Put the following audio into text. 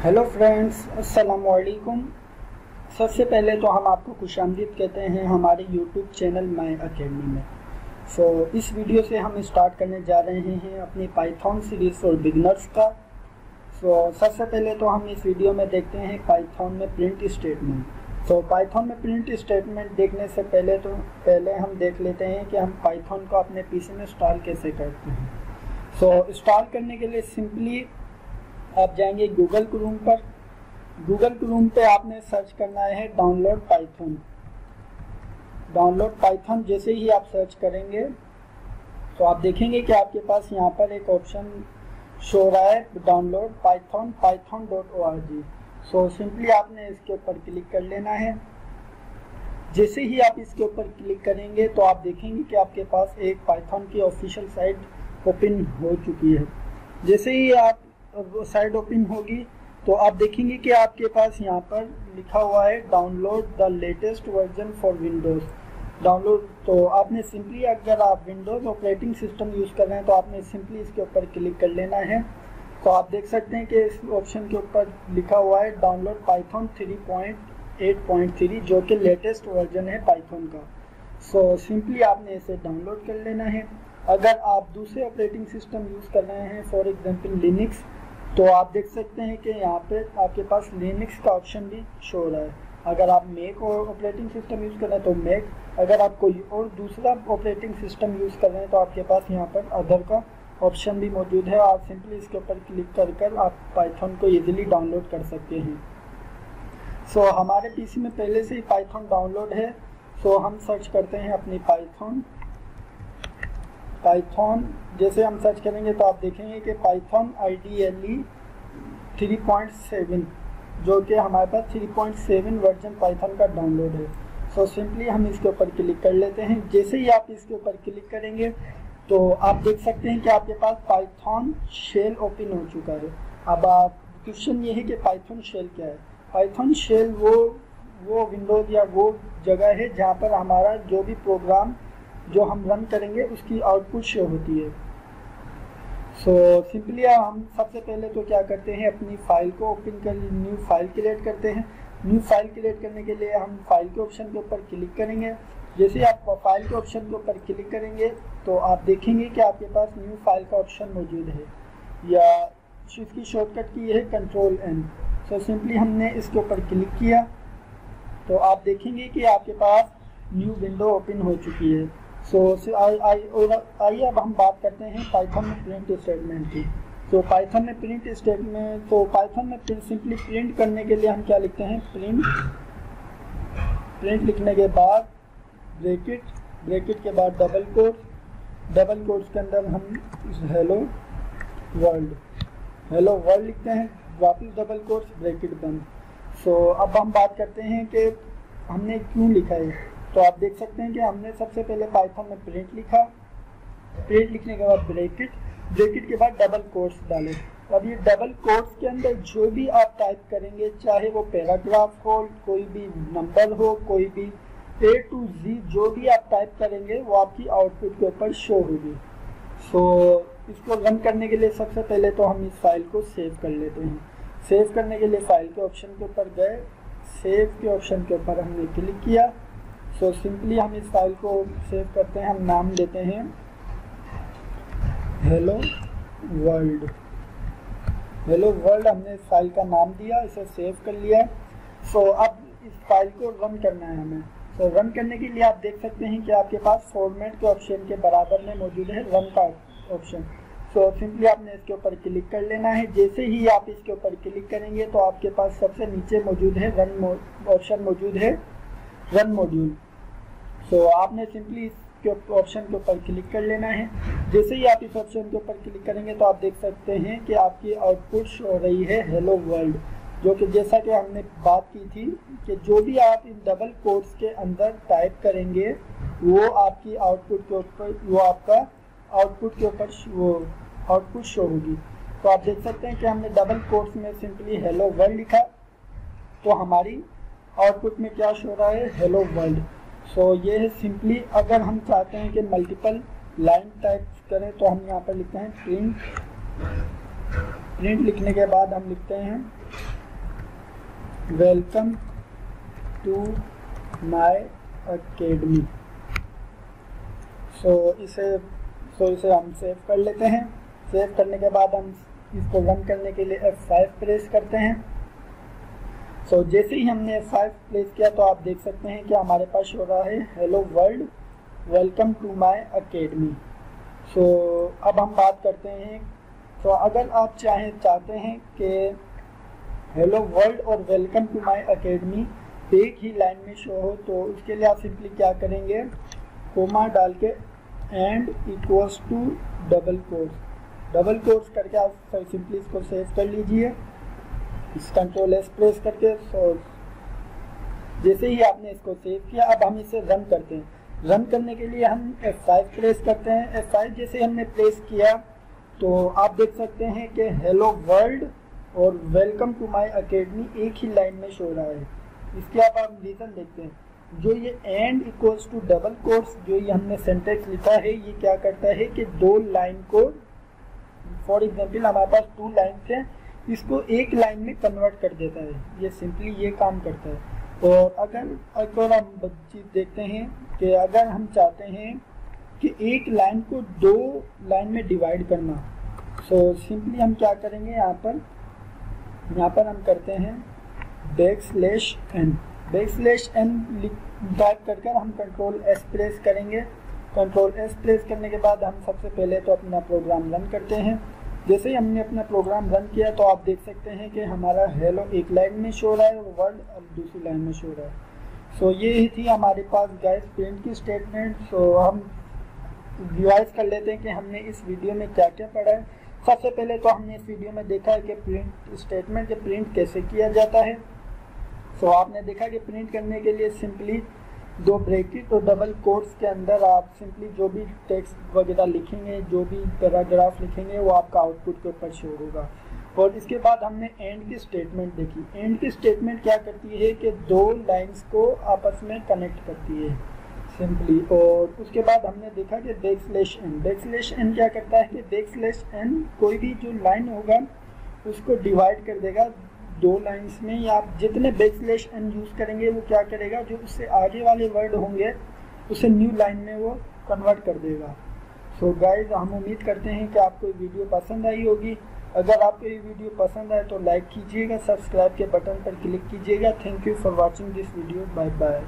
Hello friends, अस्सलाम वालेकुम। सबसे पहले तो हम आपको खुशामदीद कहते हैं हमारे यूट्यूब चैनल माय अकेडमी में। इस वीडियो से हम स्टार्ट करने जा रहे हैं अपनी पाइथन सीरीज़ फॉर बिगनर्स का। सबसे पहले तो हम इस वीडियो में देखते हैं पाइथन में प्रिंट स्टेटमेंट। पाइथन में प्रिंट स्टेटमेंट देखने से पहले हम देख लेते हैं कि हम पाइथन को अपने पीसी में इंस्टॉल कैसे करते हैं। इंस्टॉल करने के लिए सिंपली आप जाएंगे गूगल क्रोम पर। गूगल क्रोम पे आपने सर्च करना है डाउनलोड पाइथन। जैसे ही आप सर्च करेंगे तो आप देखेंगे कि आपके पास यहाँ पर एक ऑप्शन शो रहा है डाउनलोड python.org। सिंपली आपने इसके ऊपर क्लिक कर लेना है। जैसे ही आप इसके ऊपर क्लिक करेंगे तो आप देखेंगे कि आपके पास एक पाइथन की ऑफिशियल साइट ओपन हो चुकी है। जैसे ही आप साइट ओपन होगी तो आप देखेंगे कि आपके पास यहाँ पर लिखा हुआ है download the latest version for Windows download. तो आपने सिंपली, अगर आप विंडोज़ ऑपरेटिंग सिस्टम यूज़ कर रहे हैं तो आपने सिंपली इसके ऊपर क्लिक कर लेना है। तो आप देख सकते हैं कि इस ऑप्शन के ऊपर लिखा हुआ है डाउनलोड पाइथन 3.8.3 जो कि लेटेस्ट वर्जन है पाइथन का। सिंपली आपने इसे डाउनलोड कर लेना है। अगर आप दूसरे ऑपरेटिंग सिस्टम यूज़ कर रहे हैं, फॉर एग्जांपल लिनक्स, तो आप देख सकते हैं कि यहाँ पे आपके पास लिनक्स का ऑप्शन भी शो हो रहा है। अगर आप मैक और ऑपरेटिंग सिस्टम यूज़ कर रहे हैं तो मैक, अगर आप कोई और दूसरा ऑपरेटिंग सिस्टम यूज़ कर रहे हैं तो आपके पास यहाँ पर अदर का ऑप्शन भी मौजूद है। आप सिंपली इसके ऊपर क्लिक कर आप पाइथन को ईजिली डाउनलोड कर सकते हैं। हमारे पीसी में पहले से ही पाइथन डाउनलोड है। हम सर्च करते हैं अपनी पाइथन। जैसे हम सर्च करेंगे तो आप देखेंगे कि पाइथन IDLE 3.7 जो कि हमारे पास 3.7 वर्जन पाइथन का डाउनलोड है। सिंपली हम इसके ऊपर क्लिक कर लेते हैं। जैसे ही आप इसके ऊपर क्लिक करेंगे तो आप देख सकते हैं कि आपके पास पाइथन शेल ओपन हो चुका है। अब आप क्वेश्चन ये है कि पाइथन शेल क्या है। पाइथन शेल वो विंडोज़ या वो जगह है जहाँ पर हमारा जो भी प्रोग्राम जो हम रन करेंगे उसकी आउटपुट शो होती है। सिंपली हम सबसे पहले तो क्या करते हैं, अपनी फाइल को ओपन कर न्यू फाइल क्रिएट करते हैं। न्यू फाइल क्रिएट करने के लिए हम फाइल के ऑप्शन के ऊपर क्लिक करेंगे। जैसे आप फाइल के ऑप्शन के ऊपर क्लिक करेंगे तो आप देखेंगे कि आपके पास न्यू फाइल का ऑप्शन मौजूद है, या इसकी शॉर्टकट की है Ctrl+N। सिंपली हमने इसके ऊपर क्लिक किया तो आप देखेंगे कि आपके पास न्यू विंडो ओपन हो चुकी है। आइए अब हम बात करते हैं पाइथन में प्रिंट स्टेटमेंट की। पाइथन में प्रिंट स्टेटमेंट, पाइथन में सिंपली प्रिंट करने के लिए हम क्या लिखते हैं, प्रिंट लिखने के बाद ब्रैकेट के बाद डबल कोट्स के अंदर हम हेलो वर्ल्ड लिखते हैं, वापस डबल कोट्स, ब्रैकेट बंद। अब हम बात करते हैं कि हमने क्यों लिखा है। तो आप देख सकते हैं कि हमने सबसे पहले पाइथन में प्रिंट लिखा, प्रिंट लिखने के बाद ब्रैकेट के बाद डबल कोट्स डाले। अब ये डबल कोट्स के अंदर जो भी आप टाइप करेंगे, चाहे वो पैराग्राफ हो, कोई भी नंबर हो, कोई भी A to Z जो भी आप टाइप करेंगे वो आपकी आउटपुट के ऊपर शो होगी। इसको रन करने के लिए सबसे पहले तो हम इस फाइल को सेव कर लेते हैं। सेव करने के लिए फाइल के ऑप्शन के ऊपर गए, सेव के ऑप्शन के ऊपर हमने क्लिक किया। सिंपली हम इस फाइल को सेव करते हैं। हम नाम देते हैं हेलो वर्ल्ड। हमने इस फाइल का नाम दिया, इसे सेव कर लिया। अब इस फाइल को रन करना है हमें। रन करने के लिए आप देख सकते हैं कि आपके पास फॉर्मेट के ऑप्शन के बराबर में मौजूद है रन का ऑप्शन। सिंपली आपने इसके ऊपर क्लिक कर लेना है। जैसे ही आप इसके ऊपर क्लिक करेंगे तो आपके पास सबसे नीचे मौजूद है ऑप्शन मौजूद है रन मॉड्यूल। आपने सिंपली इसके ऑप्शन के ऊपर क्लिक कर लेना है। जैसे ही आप इस ऑप्शन के ऊपर क्लिक करेंगे तो आप देख सकते हैं कि आपकी आउटपुट हो रही है हेलो वर्ल्ड, जो कि जैसा कि हमने बात की थी कि जो भी आप इन डबल कोट्स के अंदर टाइप करेंगे वो आपकी आउटपुट के ऊपर, वो आपका आउटपुट के ऊपर वो आउटपुट शो होगी। तो आप देख सकते हैं कि हमने डबल कोट्स में सिंपली हेलो वर्ल्ड लिखा तो हमारी आउटपुट में क्या शो रहा है, हेलो वर्ल्ड। ये है सिंपली। अगर हम चाहते हैं कि मल्टीपल लाइन टाइप करें तो हम यहाँ पर लिखते हैं प्रिंट लिखने के बाद हम लिखते हैं वेलकम टू माय अकेडमी। इसे हम सेव कर लेते हैं। सेव करने के बाद हम इसको रन करने के लिए F5 प्रेस करते हैं। जैसे ही हमने F5 प्रेस किया तो आप देख सकते हैं कि हमारे पास हो रहा है hello world welcome to my academy. अब हम बात करते हैं। अगर आप चाहते हैं कि हेलो वर्ल्ड और वेलकम टू माय अकेडमी एक ही लाइन में शो हो, तो उसके लिए आप सिंपली क्या करेंगे, कोमा डाल के end equals to double quotes करके आप सिंपली इसको सेव कर लीजिए। इस कंट्रोल एस प्रेस करके जैसे ही आपने इसको सेव किया, अब हम इसे रन करते हैं। रन करने के लिए हम F5 प्रेस करते हैं। F5 जैसे हमने प्रेस किया तो आप देख सकते हैं कि हेलो वर्ल्ड और वेलकम टू माय अकेडमी एक ही लाइन में शो रहा है। इसके अब आप रीजन देखते हैं, जो ये end equals to double quotes जो ये हमने सेंटेक्स लिखा है, ये क्या करता है कि दो लाइन को, फॉर एग्जाम्पल हमारे पास 2 लाइन है, इसको एक लाइन में कन्वर्ट कर देता है। ये सिंपली ये काम करता है। और अगर हम चीज़ देखते हैं कि अगर हम चाहते हैं कि एक लाइन को 2 लाइन में डिवाइड करना, सिंपली हम क्या करेंगे, यहाँ पर हम करते हैं \n टाइप कर हम कंट्रोल एस प्रेस करेंगे। कंट्रोल एस प्रेस करने के बाद हम सबसे पहले तो अपना प्रोग्राम रन करते हैं। जैसे ही हमने अपना प्रोग्राम रन किया तो आप देख सकते हैं कि हमारा हेलो एक लाइन में शो रहा है और वर्ल्ड अब दूसरी लाइन में शो रहा है। ये ही थी हमारे पास गाइस प्रिंट की स्टेटमेंट। हम रिवाइज कर लेते हैं कि हमने इस वीडियो में क्या क्या पढ़ा है। सबसे पहले तो हमने इस वीडियो में देखा है कि प्रिंट स्टेटमेंट के प्रिंट कैसे किया जाता है। आपने देखा कि प्रिंट करने के लिए सिंपली 2 ब्रैकेट और डबल कोट्स के अंदर आप सिंपली जो भी टेक्स्ट वगैरह लिखेंगे, जो भी पैराग्राफ लिखेंगे, वो आपका आउटपुट के ऊपर शो होगा। और इसके बाद हमने एंड की स्टेटमेंट देखी। एंड की स्टेटमेंट क्या करती है कि 2 लाइंस को आपस में कनेक्ट करती है सिंपली। और उसके बाद हमने देखा कि \n क्या करता है कि \n कोई भी जो लाइन होगा उसको डिवाइड कर देगा 2 लाइंस में, या आप जितने \n यूज़ करेंगे वो क्या करेगा, जो उससे आगे वाले वर्ड होंगे उसे न्यू लाइन में वो कन्वर्ट कर देगा। गाइज हम उम्मीद करते हैं कि आपको ये वीडियो पसंद आई होगी। अगर आपको ये वीडियो पसंद आए तो लाइक कीजिएगा, सब्सक्राइब के बटन पर क्लिक कीजिएगा। Thank you for watching this video. Bye bye.